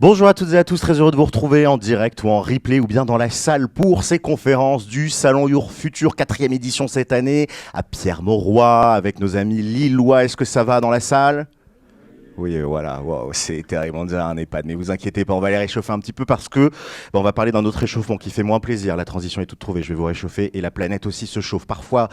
Bonjour à toutes et à tous, très heureux de vous retrouver en direct ou en replay ou bien dans la salle pour ces conférences du Salon Your Future, 4e édition cette année, à Pierre-Mauroy, avec nos amis lillois. Est-ce que ça va dans la salle ? Oui, voilà, wow, c'est terrible, on dirait un EHPAD, mais vous inquiétez pas, on va les réchauffer un petit peu parce que on va parler d'un autre réchauffement qui fait moins plaisir. La transition est toute trouvée, je vais vous réchauffer et la planète aussi se chauffe. Parfois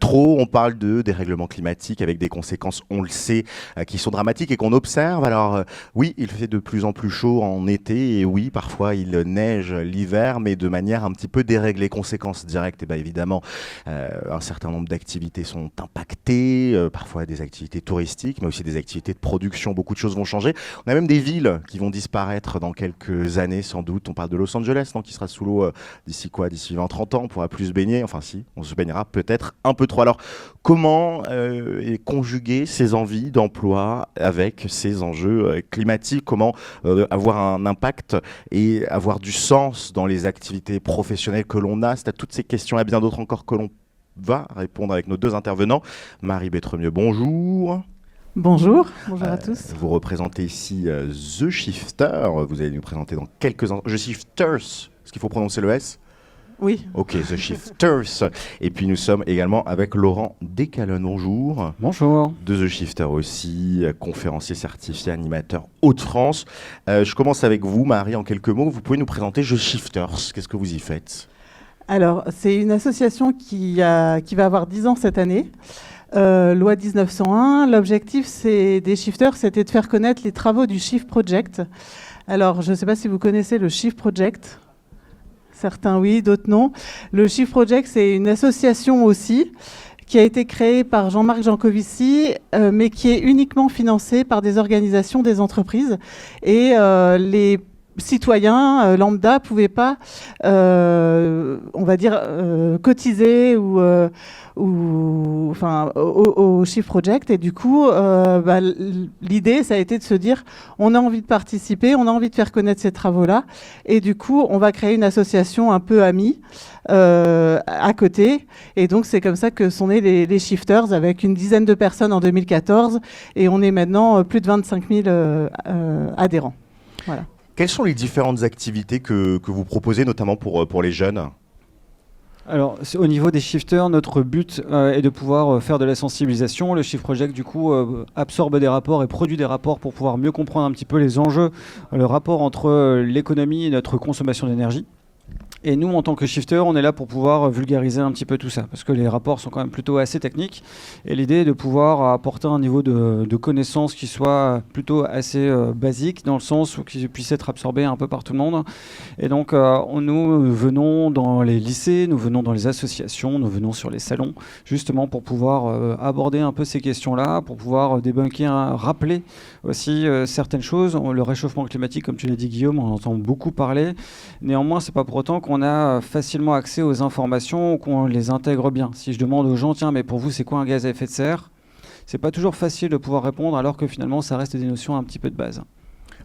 trop, on parle de dérèglement climatique avec des conséquences, on le sait, qui sont dramatiques et qu'on observe. Alors oui, il fait de plus en plus chaud en été et oui, parfois il neige l'hiver, mais de manière un petit peu déréglée. Conséquences directes, et bien évidemment, un certain nombre d'activités sont impactées, parfois des activités touristiques, mais aussi des activités de production. Beaucoup de choses vont changer. On a même des villes qui vont disparaître dans quelques années, sans doute. On parle de Los Angeles, non, qui sera sous l'eau d'ici 20-30 ans. On ne pourra plus se baigner. Enfin, si, on se baignera peut-être un peu trop. Alors, comment conjuguer ces envies d'emploi avec ces enjeux climatiques ? Comment avoir un impact et avoir du sens dans les activités professionnelles que l'on a ? C'est à toutes ces questions et bien d'autres encore que l'on va répondre avec nos deux intervenants. Marie Bétremieux, bonjour. Bonjour, bonjour à tous. Vous représentez ici The Shifter. Vous allez nous présenter dans quelques instants. The Shifters, est-ce qu'il faut prononcer le S ? Oui. Ok, The Shifters. Et puis nous sommes également avec Laurent Descalonnes. Bonjour. Bonjour. De The Shifter aussi, conférencier certifié, animateur Hauts-de-France. Je commence avec vous, Marie, en quelques mots. Vous pouvez nous présenter The Shifters. Qu'est-ce que vous y faites ? Alors, c'est une association qui va avoir 10 ans cette année. Loi 1901, l'objectif des shifters, c'était de faire connaître les travaux du Shift Project. Alors, je ne sais pas si vous connaissez le Shift Project. Certains oui, d'autres non. Le Shift Project, c'est une association aussi qui a été créée par Jean-Marc Jancovici, mais qui est uniquement financée par des organisations, des entreprises. Et les citoyens lambda pouvaient pas, on va dire, cotiser au Shift Project. Et du coup, l'idée, ça a été de se dire, on a envie de participer, on a envie de faire connaître ces travaux-là. Et du coup, on va créer une association un peu amie à côté. Et donc, c'est comme ça que sont nés les Shifters, avec une dizaine de personnes en 2014. Et on est maintenant plus de 25 000 adhérents. Voilà. Quelles sont les différentes activités que vous proposez, notamment pour les jeunes ? Alors, au niveau des shifters, notre but est de pouvoir faire de la sensibilisation. Le Shift Project, du coup, absorbe des rapports et produit des rapports pour pouvoir mieux comprendre un petit peu les enjeux, le rapport entre l'économie et notre consommation d'énergie. Et nous, en tant que shifter, on est là pour pouvoir vulgariser un petit peu tout ça, parce que les rapports sont quand même plutôt assez techniques. Et l'idée est de pouvoir apporter un niveau de connaissance qui soit plutôt assez basique, dans le sens où qu'il puisse être absorbé un peu par tout le monde. Et donc, nous venons dans les lycées, nous venons dans les associations, nous venons sur les salons, justement pour pouvoir aborder un peu ces questions-là, pour pouvoir débunker, rappeler aussi certaines choses. Le réchauffement climatique, comme tu l'as dit, Guillaume, on en entend beaucoup parler. Néanmoins, c'est pas pour autant qu'on a facilement accès aux informations, qu'on les intègre bien. Si je demande aux gens, tiens, mais pour vous, c'est quoi un gaz à effet de serre ? C'est pas toujours facile de pouvoir répondre, alors que finalement, ça reste des notions un petit peu de base.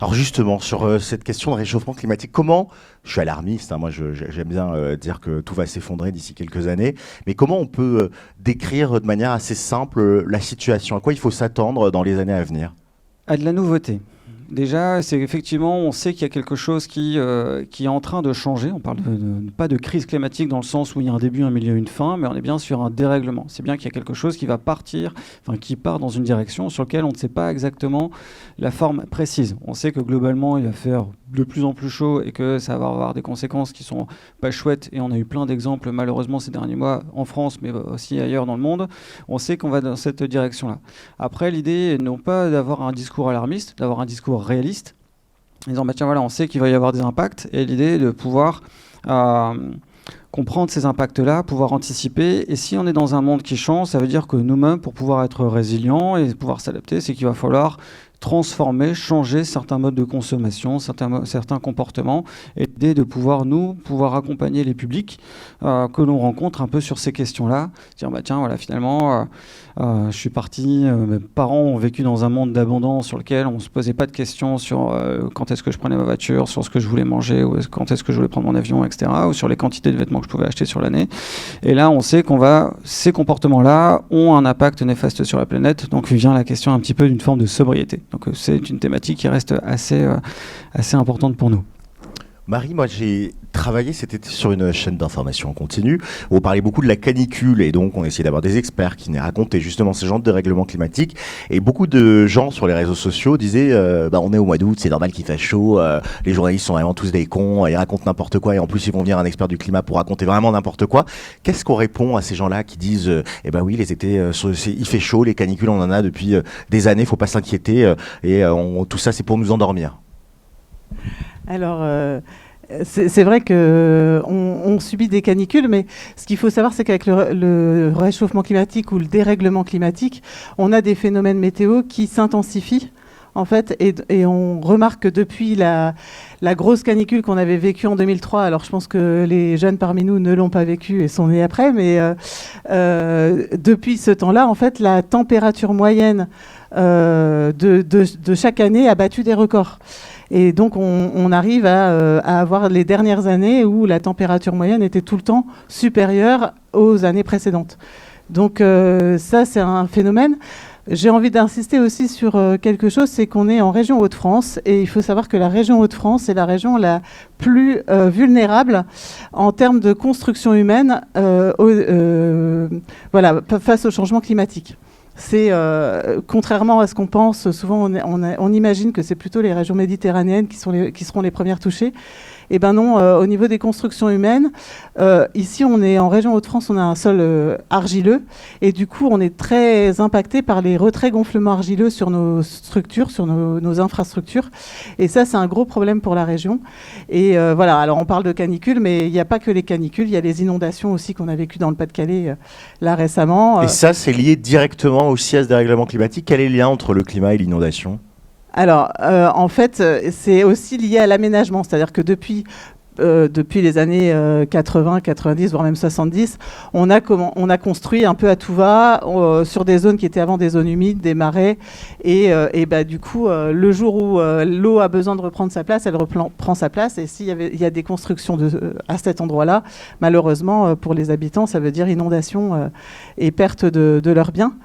Alors justement, sur cette question de réchauffement climatique, comment, je suis alarmiste, moi j'aime bien dire que tout va s'effondrer d'ici quelques années, mais comment on peut décrire de manière assez simple la situation ? À quoi il faut s'attendre dans les années à venir ? À de la nouveauté. Déjà, c'est effectivement, on sait qu'il y a quelque chose qui est en train de changer. On parle pas de crise climatique dans le sens où il y a un début, un milieu, une fin, mais on est bien sur un dérèglement. C'est bien qu'il y a quelque chose qui va partir, qui part dans une direction sur laquelle on ne sait pas exactement la forme précise. On sait que globalement, il va faire de plus en plus chaud et que ça va avoir des conséquences qui sont pas chouettes. Et on a eu plein d'exemples, malheureusement, ces derniers mois en France, mais aussi ailleurs dans le monde. On sait qu'on va dans cette direction-là. Après, l'idée n'est non pas d'avoir un discours alarmiste, d'avoir un discours réaliste, en disant tiens, voilà, on sait qu'il va y avoir des impacts, et l'idée est de pouvoir comprendre ces impacts-là, pouvoir anticiper. Et si on est dans un monde qui change, ça veut dire que nous-mêmes, pour pouvoir être résilients et pouvoir s'adapter, c'est qu'il va falloir transformer, changer certains modes de consommation, certains comportements, et l'idée de pouvoir accompagner les publics que l'on rencontre un peu sur ces questions-là. Dire tiens, voilà, finalement, je suis parti, mes parents ont vécu dans un monde d'abondance sur lequel on ne se posait pas de questions sur quand est-ce que je prenais ma voiture, sur ce que je voulais manger, ou quand est-ce que je voulais prendre mon avion, etc., ou sur les quantités de vêtements que je pouvais acheter sur l'année. Et là, on sait ces comportements-là ont un impact néfaste sur la planète, donc vient la question un petit peu d'une forme de sobriété. Donc c'est une thématique qui reste assez importante pour nous. Marie, moi j'ai travaillé cet été sur une chaîne d'information en continu où on parlait beaucoup de la canicule et donc on essayait d'avoir des experts qui nous racontaient justement ces genres de dérèglements climatiques et beaucoup de gens sur les réseaux sociaux disaient on est au mois d'août, c'est normal qu'il fasse chaud, les journalistes sont vraiment tous des cons, ils racontent n'importe quoi et en plus ils vont venir un expert du climat pour raconter vraiment n'importe quoi. Qu'est-ce qu'on répond à ces gens-là qui disent oui les étés il fait chaud, les canicules on en a depuis des années, faut pas s'inquiéter tout ça c'est pour nous endormir. Alors, c'est vrai qu'on subit des canicules, mais ce qu'il faut savoir, c'est qu'avec le réchauffement climatique ou le dérèglement climatique, on a des phénomènes météo qui s'intensifient, en fait, et on remarque que depuis la grosse canicule qu'on avait vécue en 2003, alors je pense que les jeunes parmi nous ne l'ont pas vécue et sont nés après, mais depuis ce temps-là, en fait, la température moyenne de chaque année a battu des records. Et donc, on arrive à avoir les dernières années où la température moyenne était tout le temps supérieure aux années précédentes. Donc, ça, c'est un phénomène. J'ai envie d'insister aussi sur quelque chose, c'est qu'on est en région Hauts-de-France et il faut savoir que la région Hauts-de-France est la région la plus vulnérable en termes de construction humaine face au changement climatique. C'est contrairement à ce qu'on pense, souvent on imagine que c'est plutôt les régions méditerranéennes qui seront les premières touchées. Eh ben non, au niveau des constructions humaines, ici on est en région Hauts-de-France, on a un sol argileux et du coup on est très impacté par les retraits gonflements argileux sur nos structures, sur nos infrastructures. Et ça c'est un gros problème pour la région. Et voilà, alors on parle de canicules, mais il n'y a pas que les canicules, il y a les inondations aussi qu'on a vécues dans le Pas-de-Calais là récemment. Et ça c'est lié directement aussi à ce dérèglement climatique. Quel est le lien entre le climat et l'inondation ? Alors, en fait, c'est aussi lié à l'aménagement. C'est-à-dire que depuis les années 80, 90, voire même 70, on a construit un peu à tout va sur des zones qui étaient avant des zones humides, des marais. Et du coup, le jour où l'eau a besoin de reprendre sa place, elle prend sa place. Et s'il y a des constructions à cet endroit-là, malheureusement, pour les habitants, ça veut dire inondation et perte de leurs biens.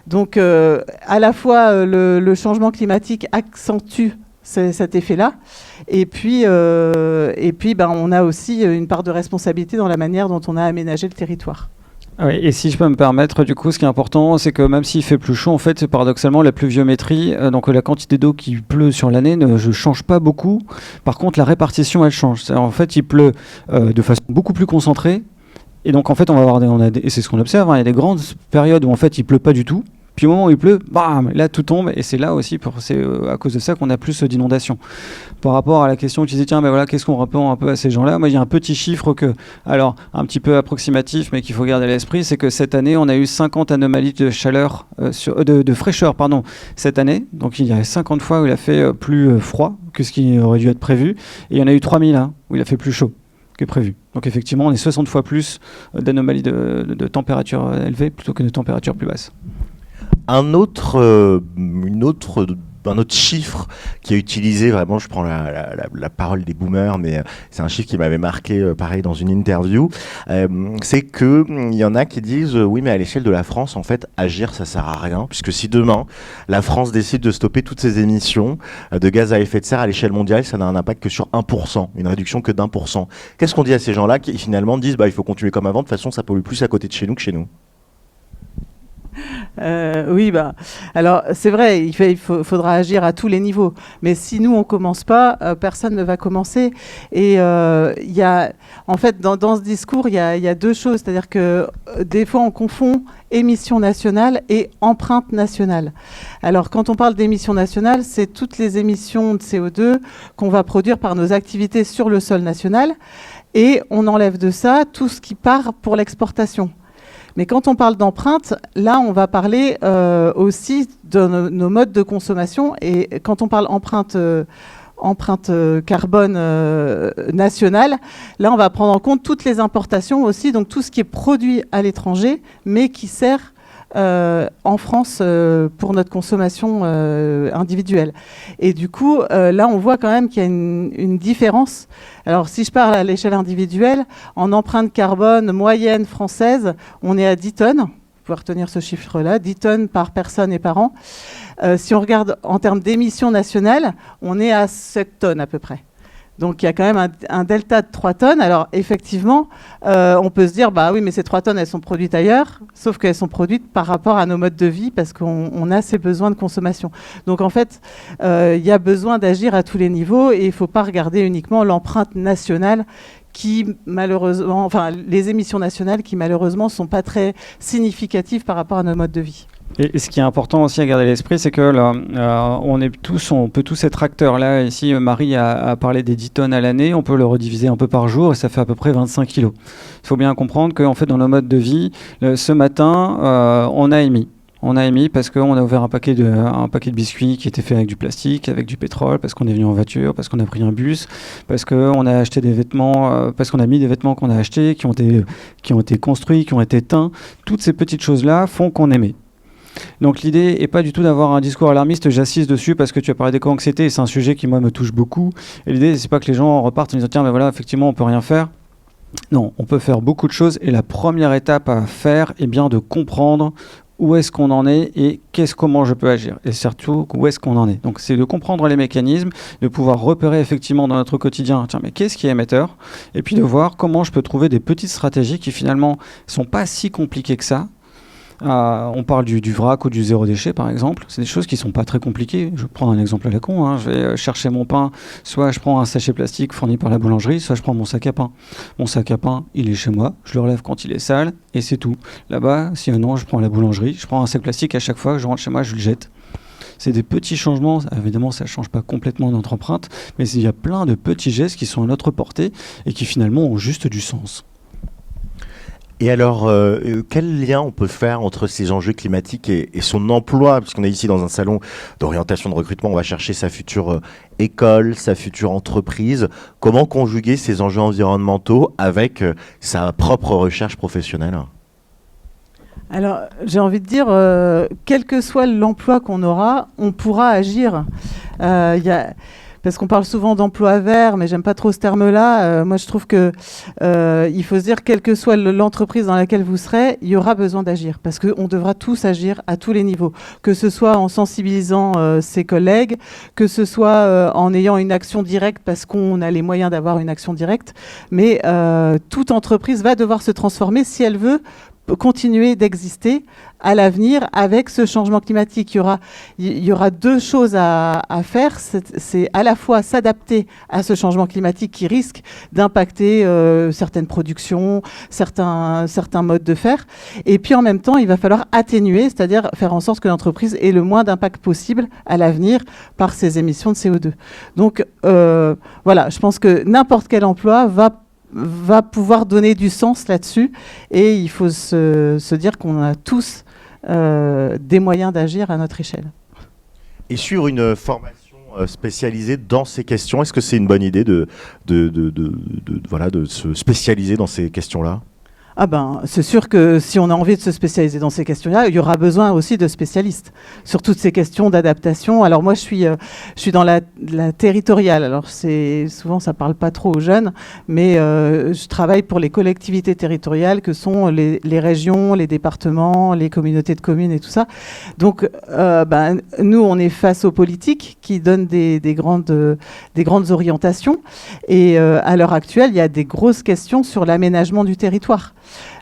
Donc, à la fois, le changement climatique accentue cet effet-là. Et puis, on a aussi une part de responsabilité dans la manière dont on a aménagé le territoire. Oui, et si je peux me permettre, du coup, ce qui est important, c'est que même s'il fait plus chaud, en fait, paradoxalement, la pluviométrie, donc la quantité d'eau qui pleut sur l'année ne change pas beaucoup. Par contre, la répartition, elle change. En fait, il pleut de façon beaucoup plus concentrée. Et donc, en fait, on va avoir et c'est ce qu'on observe, il y a des grandes périodes où, en fait, il pleut pas du tout. Puis au moment où il pleut, bam, là tout tombe, et c'est là aussi, c'est à cause de ça qu'on a plus d'inondations. Par rapport à la question où tu disais, tiens, ben voilà, qu'est-ce qu'on répond un peu à ces gens-là ? Moi, il y a un petit chiffre alors un petit peu approximatif, mais qu'il faut garder à l'esprit, c'est que cette année, on a eu 50 anomalies de chaleur, de fraîcheur, cette année. Donc il y a 50 fois où il a fait plus froid que ce qui aurait dû être prévu, et il y en a eu 3000 où il a fait plus chaud que prévu. Donc effectivement, on est 60 fois plus d'anomalies de température élevée plutôt que de température plus basse. Un autre chiffre qui est utilisé, vraiment, je prends la parole des boomers, mais c'est un chiffre qui m'avait marqué, pareil, dans une interview, c'est qu'il y en a qui disent oui, mais à l'échelle de la France, en fait, agir, ça sert à rien, puisque si demain, la France décide de stopper toutes ses émissions de gaz à effet de serre à l'échelle mondiale, ça n'a un impact que sur 1%, une réduction que d'1%. Qu'est-ce qu'on dit à ces gens-là qui finalement disent il faut continuer comme avant, de toute façon, ça pollue plus à côté de chez nous que chez nous ? Oui, alors c'est vrai, il faudra agir à tous les niveaux. Mais si nous on commence pas, personne ne va commencer. Et il y a, en fait, dans ce discours, il y a deux choses, c'est-à-dire que des fois on confond émissions nationales et empreinte nationale. Alors quand on parle d'émissions nationales, c'est toutes les émissions de CO2 qu'on va produire par nos activités sur le sol national, et on enlève de ça tout ce qui part pour l'exportation. Mais quand on parle d'empreinte, là, on va parler aussi de nos modes de consommation. Et quand on parle empreinte carbone nationale, là, on va prendre en compte toutes les importations aussi, donc tout ce qui est produit à l'étranger, mais qui sert en France pour notre consommation individuelle. Et du coup, là, on voit quand même qu'il y a une différence. Alors, si je parle à l'échelle individuelle, en empreinte carbone moyenne française, on est à 10 tonnes pouvez retenir ce chiffre-là, 10 tonnes par personne et par an. Si on regarde en termes d'émissions nationales, on est à 7 tonnes à peu près. Donc il y a quand même un delta de 3 tonnes. Alors effectivement, on peut se dire, bah oui, mais ces 3 tonnes, elles sont produites ailleurs, sauf qu'elles sont produites par rapport à nos modes de vie, parce qu'on a ces besoins de consommation. Donc en fait, il y a besoin d'agir à tous les niveaux, et il ne faut pas regarder uniquement l'empreinte nationale qui malheureusement, enfin les émissions nationales qui malheureusement ne sont pas très significatives par rapport à nos modes de vie. Et ce qui est important aussi à garder à l'esprit, c'est que là, on peut tous être acteurs. Là, ici, Marie a parlé des 10 tonnes à l'année. On peut le rediviser un peu par jour et ça fait à peu près 25 kilos. Il faut bien comprendre qu'en fait, dans nos modes de vie, ce matin, on a émis. On a émis parce qu'on a ouvert un paquet de biscuits qui était fait avec du plastique, avec du pétrole, parce qu'on est venu en voiture, parce qu'on a pris un bus, parce qu'on a acheté des vêtements, parce qu'on a mis des vêtements qu'on a achetés, qui ont été construits, qui ont été teints. Toutes ces petites choses-là font qu'on émet. Donc l'idée n'est pas du tout d'avoir un discours alarmiste, j'assiste dessus parce que tu as parlé d'éco-anxiété et c'est un sujet qui moi me touche beaucoup. Et l'idée c'est pas que les gens repartent en disant tiens mais voilà effectivement on peut rien faire. Non, on peut faire beaucoup de choses et la première étape à faire est bien de comprendre où est-ce qu'on en est et comment je peux agir et surtout où est-ce qu'on en est. Donc c'est de comprendre les mécanismes, de pouvoir repérer effectivement dans notre quotidien tiens mais qu'est-ce qui est émetteur et puis de voir comment je peux trouver des petites stratégies qui finalement sont pas si compliquées que ça. On parle du vrac ou du zéro déchet par exemple, c'est des choses qui sont pas très compliquées. Je prends un exemple à la con, hein. Je vais chercher mon pain, soit je prends un sachet plastique fourni par la boulangerie, soit je prends mon sac à pain. Mon sac à pain, il est chez moi, je le relève quand il est sale et c'est tout. Là-bas, sinon je prends la boulangerie, je prends un sac plastique à chaque fois que je rentre chez moi, je le jette. C'est des petits changements, évidemment ça ne change pas complètement notre empreinte, mais il y a plein de petits gestes qui sont à notre portée et qui finalement ont juste du sens. Et alors, quel lien on peut faire entre ces enjeux climatiques et son emploi? Puisqu'on est ici dans un salon d'orientation de recrutement, on va chercher sa future école, sa future entreprise. Comment conjuguer ces enjeux environnementaux avec sa propre recherche professionnelle? Alors, j'ai envie de dire, quel que soit l'emploi qu'on aura, on pourra agir. Parce qu'on parle souvent d'emploi vert, mais j'aime pas trop ce terme-là. Moi, je trouve que il faut se dire, quelle que soit l'entreprise dans laquelle vous serez, il y aura besoin d'agir. Parce qu'on devra tous agir à tous les niveaux. Que ce soit en sensibilisant ses collègues, que ce soit en ayant une action directe, parce qu'on a les moyens d'avoir une action directe. Mais toute entreprise va devoir se transformer si elle veut continuer d'exister à l'avenir avec ce changement climatique. Il y aura deux choses à faire. C'est à la fois s'adapter à ce changement climatique qui risque d'impacter certaines productions, certains modes de faire. Et puis en même temps, il va falloir atténuer, c'est-à-dire faire en sorte que l'entreprise ait le moins d'impact possible à l'avenir par ses émissions de CO2. Donc voilà, je pense que n'importe quel emploi va pouvoir donner du sens là-dessus et il faut se dire qu'on a tous des moyens d'agir à notre échelle. Et sur une formation spécialisée dans ces questions, est-ce que c'est une bonne idée de se spécialiser dans ces questions-là ? Ah ben, c'est sûr que si on a envie de se spécialiser dans ces questions-là, il y aura besoin aussi de spécialistes sur toutes ces questions d'adaptation. Alors moi, je suis dans la territoriale. Alors souvent, ça parle pas trop aux jeunes, mais je travaille pour les collectivités territoriales que sont les régions, les départements, les communautés de communes et tout ça. Donc, nous, on est face aux politiques qui donnent des grandes orientations. Et à l'heure actuelle, il y a des grosses questions sur l'aménagement du territoire.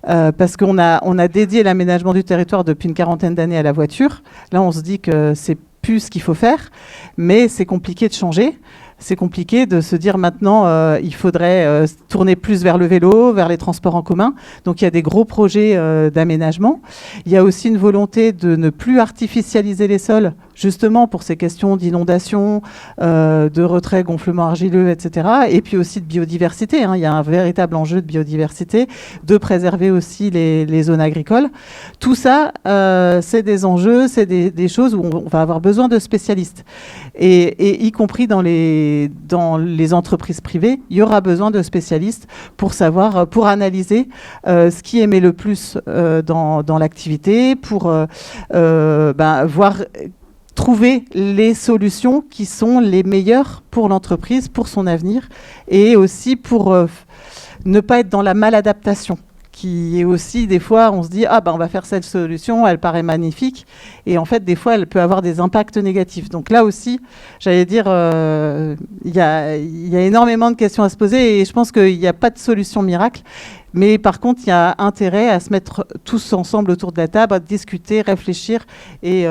Parce qu'on a dédié l'aménagement du territoire depuis une quarantaine d'années à la voiture. Là, on se dit que c'est plus ce qu'il faut faire, mais c'est compliqué de changer. C'est compliqué de se dire maintenant, il faudrait tourner plus vers le vélo, vers les transports en commun. Donc, il y a des gros projets d'aménagement. Il y a aussi une volonté de ne plus artificialiser les sols, justement pour ces questions d'inondation, de retrait, gonflement argileux, etc. Et puis aussi de biodiversité. Il y a un véritable enjeu de biodiversité, de préserver aussi les zones agricoles. Tout ça, c'est des enjeux, c'est des choses où on va avoir besoin de spécialistes. Et y compris dans les entreprises privées, il y aura besoin de spécialistes pour analyser ce qui émet le plus dans l'activité, pour voir trouver les solutions qui sont les meilleures pour l'entreprise, pour son avenir, et aussi pour ne pas être dans la maladaptation. qui est aussi, des fois, on se dit, on va faire cette solution, elle paraît magnifique, et en fait, des fois, elle peut avoir des impacts négatifs. Donc là aussi, j'allais dire, il y a énormément de questions à se poser, et je pense qu'il n'y a pas de solution miracle. Mais par contre, il y a intérêt à se mettre tous ensemble autour de la table, à discuter, réfléchir, et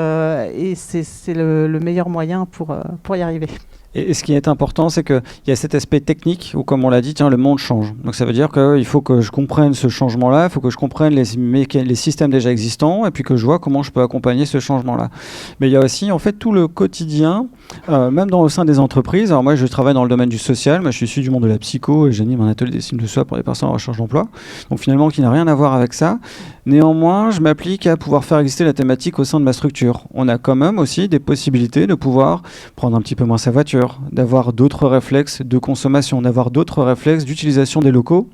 c'est le meilleur moyen pour y arriver. Et ce qui est important, c'est qu'il y a cet aspect technique où, comme on l'a dit, le monde change. Donc ça veut dire qu'il faut que je comprenne ce changement-là, il faut que je comprenne les systèmes déjà existants, et puis que je vois comment je peux accompagner ce changement-là. Mais il y a aussi, en fait, tout le quotidien, même au sein des entreprises. Alors moi, je travaille dans le domaine du social, mais je suis issu du monde de la psycho, et j'anime un atelier d'estime de soi pour les personnes en recherche d'emploi. Donc finalement, qui n'a rien à voir avec ça. Néanmoins, je m'applique à pouvoir faire exister la thématique au sein de ma structure. On a quand même aussi des possibilités de pouvoir prendre un petit peu moins sa voiture, d'avoir d'autres réflexes de consommation, d'avoir d'autres réflexes d'utilisation des locaux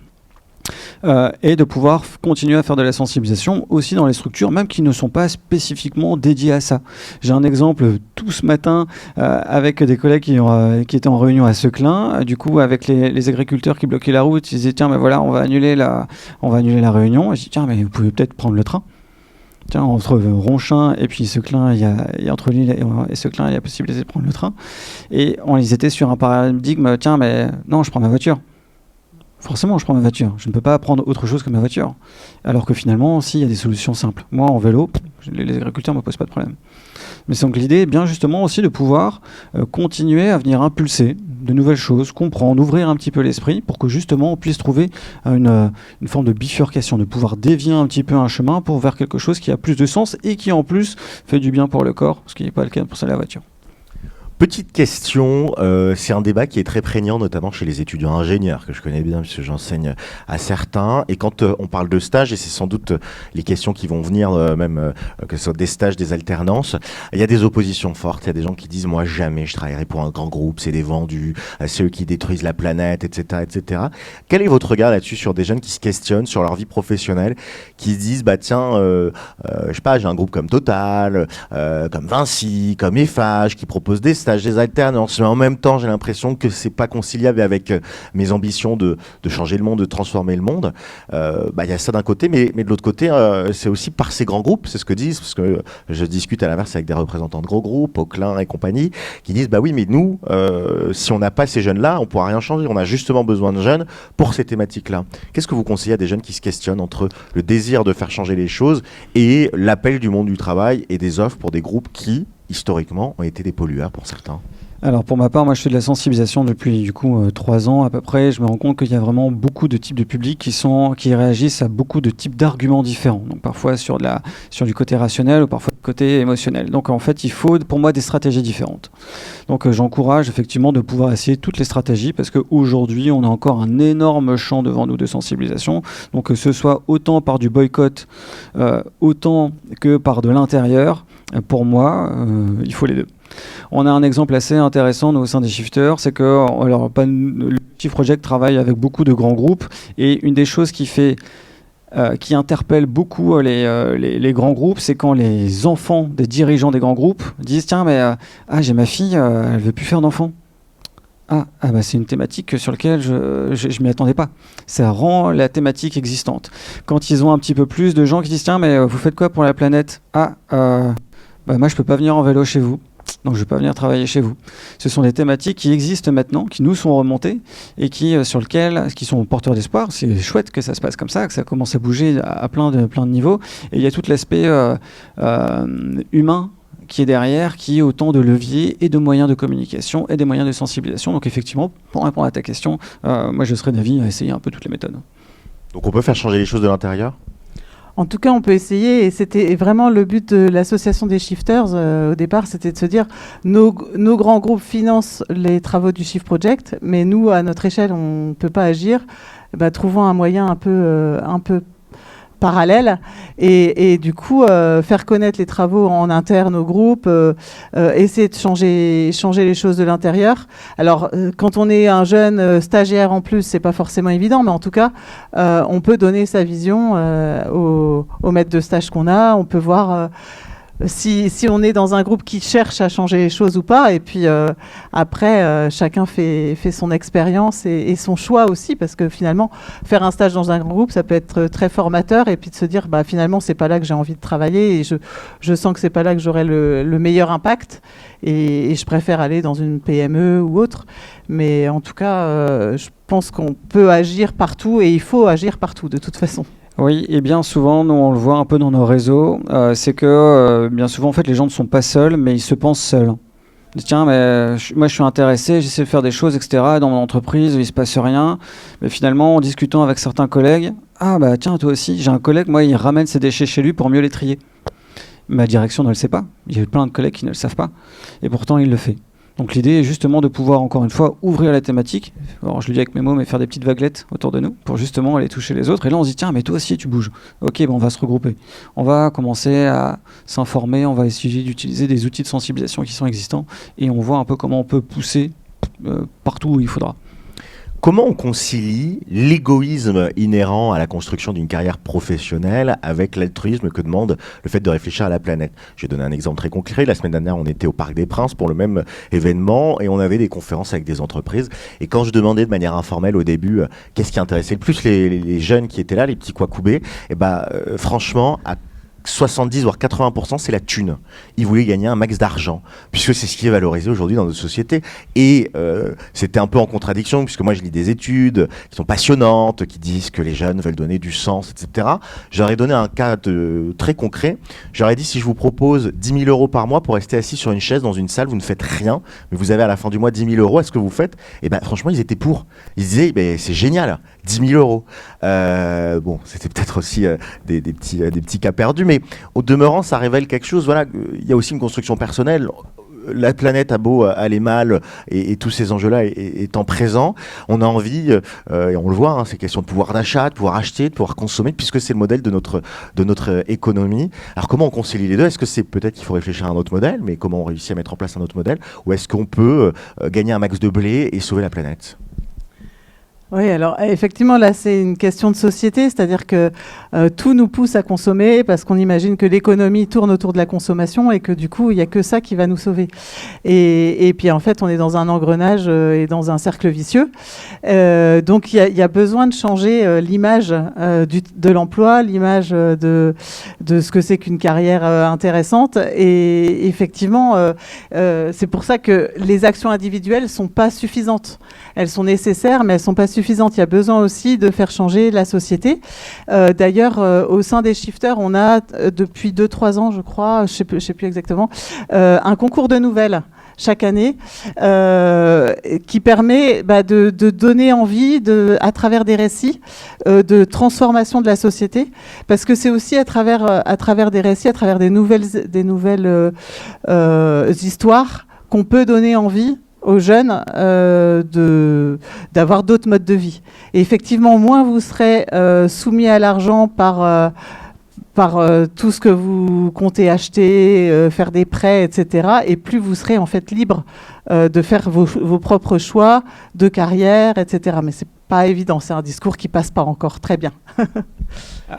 et de pouvoir continuer à faire de la sensibilisation aussi dans les structures, même qui ne sont pas spécifiquement dédiées à ça. J'ai un exemple tout ce matin avec des collègues qui étaient en réunion à Seclin, du coup avec les agriculteurs qui bloquaient la route, ils disaient tiens mais voilà on va annuler la réunion, et je dis tiens mais vous pouvez peut-être prendre le train. Tiens, entre Ronchin et puis Seclin, il y a entre Lille et Seclin, il y a possibilité de prendre le train. Et ils étaient sur un paradigme, tiens, mais non, je prends ma voiture. Forcément, je prends ma voiture. Je ne peux pas prendre autre chose que ma voiture. Alors que finalement, il y a des solutions simples. Moi, en vélo, les agriculteurs ne me posent pas de problème. Mais donc l'idée est bien justement aussi de pouvoir continuer à venir impulser de nouvelles choses, comprendre, ouvrir un petit peu l'esprit pour que justement on puisse trouver une forme de bifurcation, de pouvoir dévier un petit peu un chemin pour vers quelque chose qui a plus de sens et qui en plus fait du bien pour le corps, ce qui n'est pas le cas pour ça la voiture. Petite question, c'est un débat qui est très prégnant, notamment chez les étudiants ingénieurs, que je connais bien, puisque j'enseigne à certains. Et quand on parle de stage, et c'est sans doute les questions qui vont venir, que ce soit des stages, des alternances, il y a des oppositions fortes. Il y a des gens qui disent, moi, jamais je travaillerai pour un grand groupe, c'est des vendus, c'est eux qui détruisent la planète, etc., etc. Quel est votre regard là-dessus sur des jeunes qui se questionnent sur leur vie professionnelle, qui se disent, tiens, je sais pas, j'ai un groupe comme Total, comme Vinci, comme Eiffage, qui proposent des stages, des alternances, mais en même temps j'ai l'impression que c'est pas conciliable avec mes ambitions de changer le monde, de transformer le monde. Y a ça d'un côté, mais de l'autre côté c'est aussi par ces grands groupes, c'est ce que disent, parce que je discute à l'inverse avec des représentants de gros groupes, Auclin et compagnie, qui disent oui mais nous si on n'a pas ces jeunes là on pourra rien changer, on a justement besoin de jeunes pour ces thématiques là. Qu'est-ce que vous conseillez à des jeunes qui se questionnent entre le désir de faire changer les choses et l'appel du monde du travail et des offres pour des groupes qui historiquement ont été des pollueurs pour certains? Alors pour ma part, moi je fais de la sensibilisation depuis du coup 3 ans à peu près. Je me rends compte qu'il y a vraiment beaucoup de types de publics qui réagissent à beaucoup de types d'arguments différents. Donc parfois sur du côté rationnel ou parfois du côté émotionnel. Donc en fait il faut pour moi des stratégies différentes. Donc j'encourage effectivement de pouvoir essayer toutes les stratégies parce qu'aujourd'hui on a encore un énorme champ devant nous de sensibilisation. Donc que ce soit autant par du boycott, autant que par de l'intérieur, pour moi il faut les deux. On a un exemple assez intéressant au sein des shifters, c'est que le Shift Project travaille avec beaucoup de grands groupes et une des choses qui interpelle beaucoup les grands groupes, c'est quand les enfants des dirigeants des grands groupes disent tiens mais j'ai ma fille, elle veut plus faire d'enfants. C'est une thématique sur laquelle je m'y attendais pas. Ça rend la thématique existante. Quand ils ont un petit peu plus de gens qui disent tiens mais vous faites quoi pour la planète? Moi je peux pas venir en vélo chez vous. Donc je ne vais pas venir travailler chez vous. Ce sont des thématiques qui existent maintenant, qui nous sont remontées et qui sont porteurs d'espoir. C'est chouette que ça se passe comme ça, que ça commence à bouger à plein de niveaux. Et il y a tout l'aspect humain qui est derrière, qui est autant de leviers et de moyens de communication et des moyens de sensibilisation. Donc effectivement, pour répondre à ta question, moi je serais d'avis à essayer un peu toutes les méthodes. Donc on peut faire changer les choses de l'intérieur ? En tout cas, on peut essayer, et c'était vraiment le but de l'association des shifters au départ, c'était de se dire nos grands groupes financent les travaux du Shift Project, mais nous, à notre échelle, on ne peut pas agir. Trouvons un moyen un peu parallèle et du coup faire connaître les travaux en interne au groupe, essayer de changer les choses de l'intérieur. Alors quand on est un jeune stagiaire en plus, c'est pas forcément évident, mais en tout cas on peut donner sa vision au maître de stage qu'on a. On peut voir si on est dans un groupe qui cherche à changer les choses ou pas, et puis après, chacun fait son expérience et son choix aussi, parce que finalement, faire un stage dans un grand groupe, ça peut être très formateur, et puis de se dire, bah, finalement, c'est pas là que j'ai envie de travailler, et je sens que c'est pas là que j'aurai le meilleur impact, et je préfère aller dans une PME ou autre. Mais en tout cas, je pense qu'on peut agir partout, et il faut agir partout, de toute façon. Oui, et bien souvent, nous on le voit un peu dans nos réseaux, c'est que bien souvent en fait les gens ne sont pas seuls, mais ils se pensent seuls. Ils disent, tiens, mais moi je suis intéressé, j'essaie de faire des choses, etc. Dans mon entreprise, il se passe rien. Mais finalement, en discutant avec certains collègues, ah bah tiens, toi aussi, j'ai un collègue, moi il ramène ses déchets chez lui pour mieux les trier. Ma direction ne le sait pas. Il y a plein de collègues qui ne le savent pas, et pourtant il le fait. Donc l'idée est justement de pouvoir, encore une fois, ouvrir la thématique. Alors je le dis avec mes mots, mais faire des petites vaguelettes autour de nous pour justement aller toucher les autres. Et là on se dit, tiens, mais toi aussi tu bouges. Ok, bon, on va se regrouper. On va commencer à s'informer, on va essayer d'utiliser des outils de sensibilisation qui sont existants et on voit un peu comment on peut pousser partout où il faudra. Comment on concilie l'égoïsme inhérent à la construction d'une carrière professionnelle avec l'altruisme que demande le fait de réfléchir à la planète? Je vais donner un exemple très concret. La semaine dernière, on était au Parc des Princes pour le même événement et on avait des conférences avec des entreprises. Et quand je demandais de manière informelle au début qu'est-ce qui intéressait le plus les jeunes qui étaient là, les petits Kwakubé, et franchement, à 70 voire 80%, c'est la thune. Ils voulaient gagner un max d'argent, puisque c'est ce qui est valorisé aujourd'hui dans notre société. Et c'était un peu en contradiction, puisque moi je lis des études qui sont passionnantes, qui disent que les jeunes veulent donner du sens, etc. J'aurais donné un cas très concret. J'aurais dit, si je vous propose 10 000 € par mois pour rester assis sur une chaise dans une salle, vous ne faites rien, mais vous avez à la fin du mois 10 000 €, est-ce que vous faites? Et franchement, ils étaient pour. Ils se disaient, c'est génial, 10 000 €. Bon, c'était peut-être aussi des petits cas perdus, mais au demeurant, ça révèle quelque chose. Voilà, il y a aussi une construction personnelle. La planète a beau aller mal et tous ces enjeux-là étant présents, on a envie, et on le voit, ces questions de pouvoir d'achat, de pouvoir acheter, de pouvoir consommer, puisque c'est le modèle de notre économie. Alors comment on concilie les deux? Est-ce que c'est peut-être qu'il faut réfléchir à un autre modèle, mais comment on réussit à mettre en place un autre modèle? Ou est-ce qu'on peut gagner un max de blé et sauver la planète? Oui, alors effectivement, là, c'est une question de société, c'est-à-dire que tout nous pousse à consommer parce qu'on imagine que l'économie tourne autour de la consommation et que du coup, il n'y a que ça qui va nous sauver. Et puis, en fait, on est dans un engrenage et dans un cercle vicieux. Donc, il y a besoin de changer l'image de l'emploi, l'image de ce que c'est qu'une carrière intéressante. Et effectivement, c'est pour ça que les actions individuelles ne sont pas suffisantes. Elles sont nécessaires, mais elles ne sont pas suffisantes. Il y a besoin aussi de faire changer la société. D'ailleurs, au sein des shifters, on a depuis 2-3 ans, je crois, je sais plus exactement, un concours de nouvelles chaque année qui permet de donner envie, à travers des récits, de transformation de la société. Parce que c'est aussi à travers des récits, à travers des nouvelles histoires qu'on peut donner envie aux jeunes d'avoir d'autres modes de vie. Et effectivement, moins vous serez soumis à l'argent par tout ce que vous comptez acheter, faire des prêts, etc. Et plus vous serez en fait libre de faire vos propres choix de carrière, etc. Mais c'est pas évident, c'est un discours qui passe pas encore très bien.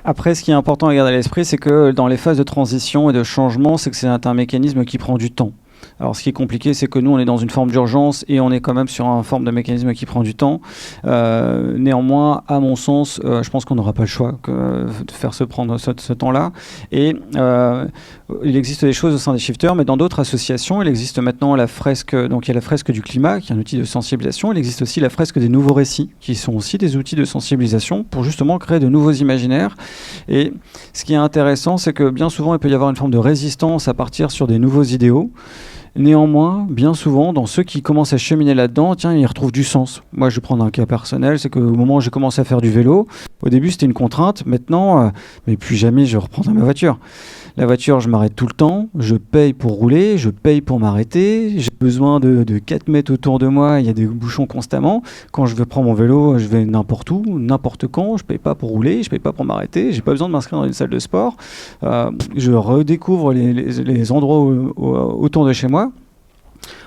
Après, ce qui est important à garder à l'esprit, c'est que dans les phases de transition et de changement, c'est que c'est un mécanisme qui prend du temps. Alors, ce qui est compliqué, c'est que nous, on est dans une forme d'urgence et on est quand même sur une forme de mécanisme qui prend du temps. Néanmoins, à mon sens, je pense qu'on n'aura pas le choix de faire prendre ce temps-là. Et il existe des choses au sein des shifters, mais dans d'autres associations, il existe maintenant la fresque. Donc, il y a la fresque du climat, qui est un outil de sensibilisation. Il existe aussi la fresque des nouveaux récits, qui sont aussi des outils de sensibilisation pour justement créer de nouveaux imaginaires. Et ce qui est intéressant, c'est que bien souvent, il peut y avoir une forme de résistance à partir sur des nouveaux idéaux. Néanmoins, bien souvent, dans ceux qui commencent à cheminer là-dedans, ils retrouvent du sens. Moi, je vais prendre un cas personnel, c'est qu'au moment où j'ai commencé à faire du vélo, au début, c'était une contrainte. Maintenant, mais plus jamais, je reprendrai ma voiture. La voiture, je m'arrête tout le temps, je paye pour rouler, je paye pour m'arrêter, j'ai besoin de 4 mètres autour de moi, il y a des bouchons constamment. Quand je veux prendre mon vélo, je vais n'importe où, n'importe quand, je paye pas pour rouler, je paye pas pour m'arrêter, j'ai pas besoin de m'inscrire dans une salle de sport. Je redécouvre les endroits autour de chez moi.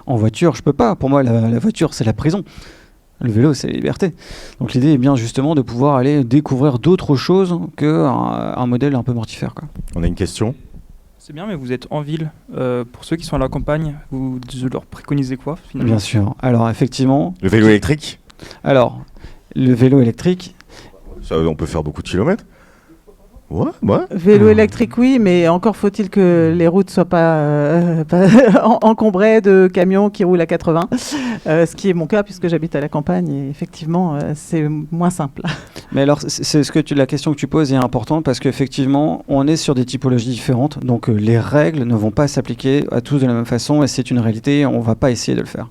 En voiture, je peux pas. Pour moi, la voiture, c'est la prison. Le vélo, c'est la liberté. Donc l'idée est bien justement de pouvoir aller découvrir d'autres choses qu'un modèle un peu mortifère, quoi. On a une question. C'est bien, mais vous êtes en ville. Pour ceux qui sont à la campagne, vous leur préconisez quoi finalement? Bien sûr. Alors effectivement. Le vélo électrique, Alors, le vélo électrique. ça, on peut faire beaucoup de kilomètres. Ouais. Vélo électrique, oui, mais encore faut-il que les routes soient pas encombrées de camions qui roulent à 80, ce qui est mon cas puisque j'habite à la campagne et effectivement, c'est moins simple. Mais alors, la question que tu poses est importante parce qu'effectivement, on est sur des typologies différentes, donc les règles ne vont pas s'appliquer à tous de la même façon et c'est une réalité, on ne va pas essayer de le faire.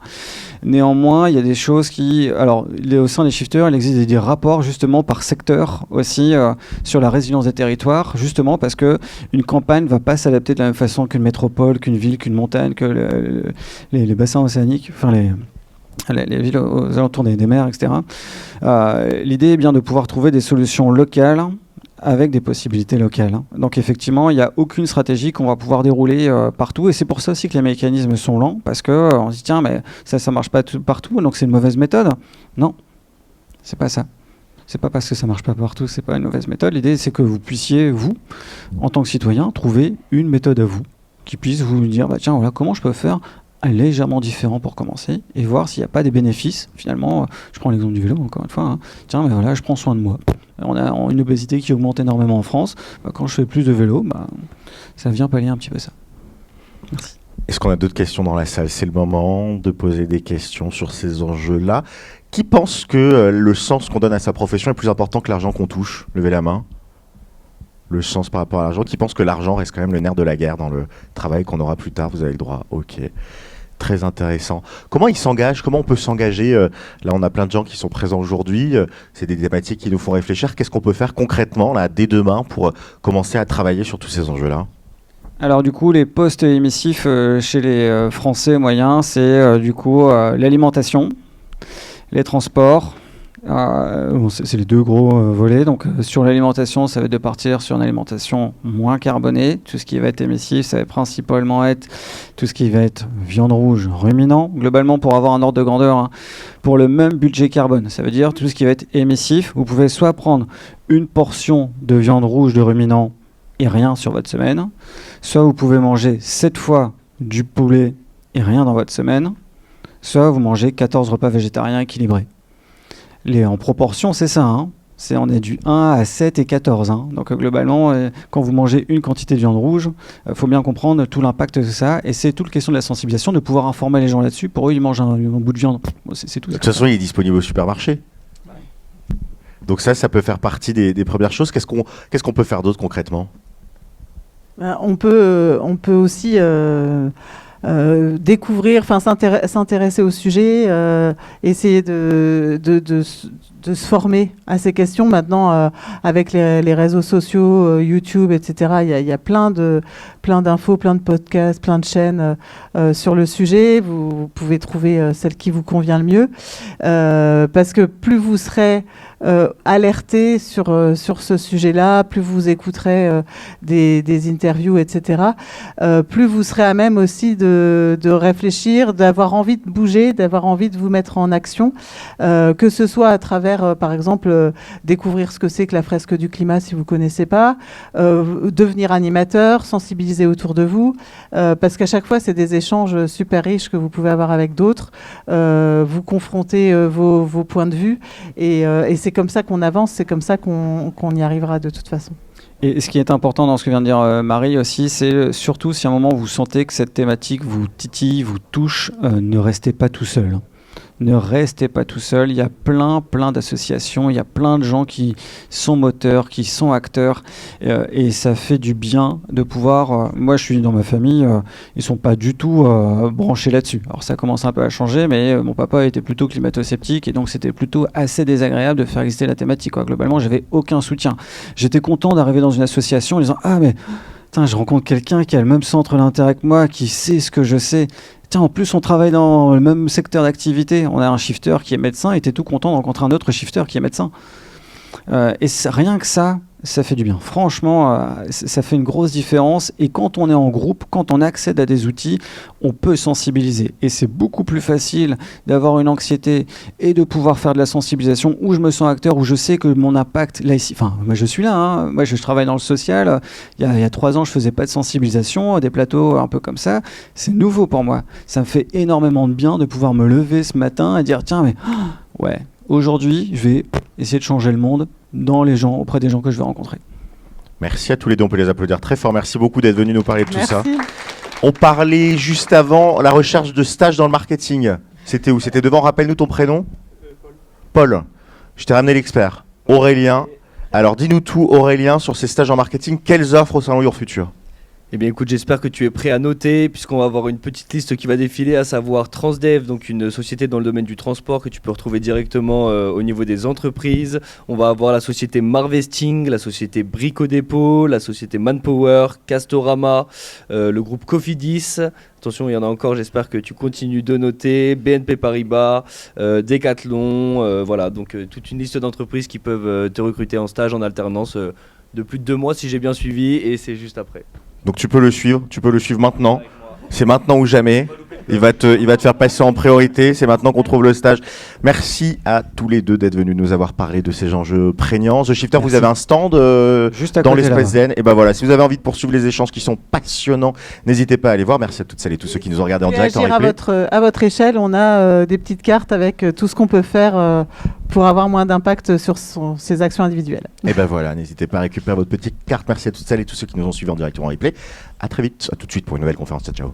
Néanmoins, il y a des choses qui... Alors, au sein des shifters, il existe des rapports justement par secteur aussi sur la résilience des territoires, justement parce qu'une campagne ne va pas s'adapter de la même façon qu'une métropole, qu'une ville, qu'une montagne, que les bassins océaniques, enfin les villes aux alentours des mers, etc. L'idée est bien de pouvoir trouver des solutions locales avec des possibilités locales. Donc effectivement, il n'y a aucune stratégie qu'on va pouvoir dérouler partout, et c'est pour ça aussi que les mécanismes sont lents, parce qu'on se dit tiens, mais ça ne marche pas partout, donc c'est une mauvaise méthode. Non, c'est pas ça. C'est pas parce que ça ne marche pas partout, c'est pas une mauvaise méthode. L'idée, c'est que vous puissiez, vous, en tant que citoyen, trouver une méthode à vous, qui puisse vous dire, bah, tiens, voilà, comment je peux faire légèrement différent pour commencer et voir s'il n'y a pas des bénéfices. Finalement, je prends l'exemple du vélo encore une fois. Tiens, mais voilà, je prends soin de moi. On a une obésité qui augmente énormément en France. Quand je fais plus de vélo, ça vient pallier un petit peu ça. Merci. Est-ce qu'on a d'autres questions dans la salle? C'est le moment de poser des questions sur ces enjeux-là. Qui pense que le sens qu'on donne à sa profession est plus important que l'argent qu'on touche? Levez la main. Le sens par rapport à l'argent. Qui pense que l'argent reste quand même le nerf de la guerre dans le travail qu'on aura plus tard? Vous avez le droit. Ok. Très intéressant. Comment ils s'engagent? Comment on peut s'engager? Là, on a plein de gens qui sont présents aujourd'hui. C'est des thématiques qui nous font réfléchir. Qu'est-ce qu'on peut faire concrètement, là, dès demain, pour commencer à travailler sur tous ces enjeux-là? Alors du coup, les postes émissifs chez les Français moyens, c'est du coup l'alimentation, les transports. C'est les deux gros volets. Donc sur l'alimentation, ça va être de partir sur une alimentation moins carbonée. Tout ce qui va être émissif, ça va principalement être tout ce qui va être viande rouge, ruminant. Globalement, pour avoir un ordre de grandeur, pour le même budget carbone, ça veut dire tout ce qui va être émissif. Vous pouvez soit prendre une portion de viande rouge de ruminant et rien sur votre semaine, soit vous pouvez manger 7 fois du poulet et rien dans votre semaine, soit vous mangez 14 repas végétariens équilibrés. En proportion, c'est ça. On est du 1 à 7 et 14. Donc globalement, quand vous mangez une quantité de viande rouge, il faut bien comprendre tout l'impact de ça. Et c'est toute la question de la sensibilisation, de pouvoir informer les gens là-dessus. Pour eux, ils mangent un bout de viande. C'est tout. De toute façon, il est disponible au supermarché. Donc ça peut faire partie des premières choses. Qu'est-ce qu'on peut faire d'autre concrètement? On peut aussi... découvrir, s'intéresser au sujet, essayer de se former à ces questions. Maintenant, avec les réseaux sociaux, YouTube, etc., il y a plein d'infos, plein de podcasts, plein de chaînes sur le sujet. Vous pouvez trouver celle qui vous convient le mieux, parce que plus vous serez alerté sur ce sujet-là, plus vous écouterez des interviews, etc., plus vous serez à même aussi de réfléchir, d'avoir envie de bouger, d'avoir envie de vous mettre en action, que ce soit à travers, par exemple, découvrir ce que c'est que la fresque du climat si vous ne connaissez pas, devenir animateur, sensibiliser autour de vous, parce qu'à chaque fois, c'est des échanges super riches que vous pouvez avoir avec d'autres, vous confronter vos points de vue, et c'est comme ça qu'on avance, c'est comme ça qu'on y arrivera de toute façon. Et ce qui est important dans ce que vient de dire Marie aussi, c'est surtout si à un moment vous sentez que cette thématique vous titille, vous touche, ne restez pas tout seul. Ne restez pas tout seul, il y a plein d'associations, il y a plein de gens qui sont moteurs, qui sont acteurs, et ça fait du bien de pouvoir... moi je suis dans ma famille, ils sont pas du tout branchés là-dessus. Alors ça commence un peu à changer, mais mon papa était plutôt climato-sceptique, et donc c'était plutôt assez désagréable de faire exister la thématique, quoi. Globalement, j'avais aucun soutien. J'étais content d'arriver dans une association en disant « Ah mais je rencontre quelqu'un qui a le même centre d'intérêt que moi, qui sait ce que je sais. » En plus, on travaille dans le même secteur d'activité. On a un shifter qui est médecin et t'es tout content de rencontrer un autre shifter qui est médecin. Et rien que ça fait du bien. Franchement, ça fait une grosse différence. Et quand on est en groupe, quand on accède à des outils, on peut sensibiliser. Et c'est beaucoup plus facile d'avoir une anxiété et de pouvoir faire de la sensibilisation où je me sens acteur, où je sais que mon impact, là ici, enfin, moi je suis là, hein. Moi je travaille dans le social. Il y a 3 ans, je faisais pas de sensibilisation, des plateaux un peu comme ça. C'est nouveau pour moi. Ça me fait énormément de bien de pouvoir me lever ce matin et dire, tiens, mais ouais, aujourd'hui, je vais essayer de changer le monde auprès des gens que je vais rencontrer. Merci à tous les deux, on peut les applaudir très fort. Merci beaucoup d'être venus nous parler de tout ça. Merci. On parlait juste avant la recherche de stage dans le marketing. C'était où? C'était devant, rappelle-nous ton prénom. Paul. Je t'ai ramené l'expert. Aurélien. Alors dis-nous tout, Aurélien, sur ces stages en marketing. Quelles offres au Salon Your Future? Eh bien écoute, j'espère que tu es prêt à noter, puisqu'on va avoir une petite liste qui va défiler, à savoir Transdev, donc une société dans le domaine du transport que tu peux retrouver directement au niveau des entreprises. On va avoir la société Marvesting, la société Brico Dépôt, la société Manpower, Castorama, le groupe Cofidis. Attention, il y en a encore, j'espère que tu continues de noter. BNP Paribas, Decathlon, voilà, donc toute une liste d'entreprises qui peuvent te recruter en stage, en alternance de plus de 2 mois si j'ai bien suivi, et c'est juste après. Donc tu peux le suivre maintenant. C'est maintenant ou jamais. Il va te faire passer en priorité. C'est maintenant qu'on trouve le stage. Merci à tous les deux d'être venus nous avoir parlé de ces enjeux prégnants. The Shifter, vous avez un stand Juste à dans côté, l'espace là-bas. zen. Et ben voilà, si vous avez envie de poursuivre les échanges qui sont passionnants, n'hésitez pas à aller voir. Merci à toutes celles et tous ceux qui nous ont regardés en direct. En Réagir replay. à votre échelle, on a des petites cartes avec tout ce qu'on peut faire pour avoir moins d'impact sur ses actions individuelles. Et ben voilà, n'hésitez pas à récupérer votre petite carte. Merci à toutes celles et tous ceux qui nous ont suivis en direct ou en replay. À très vite, à tout de suite pour une nouvelle conférence. Ciao, ciao.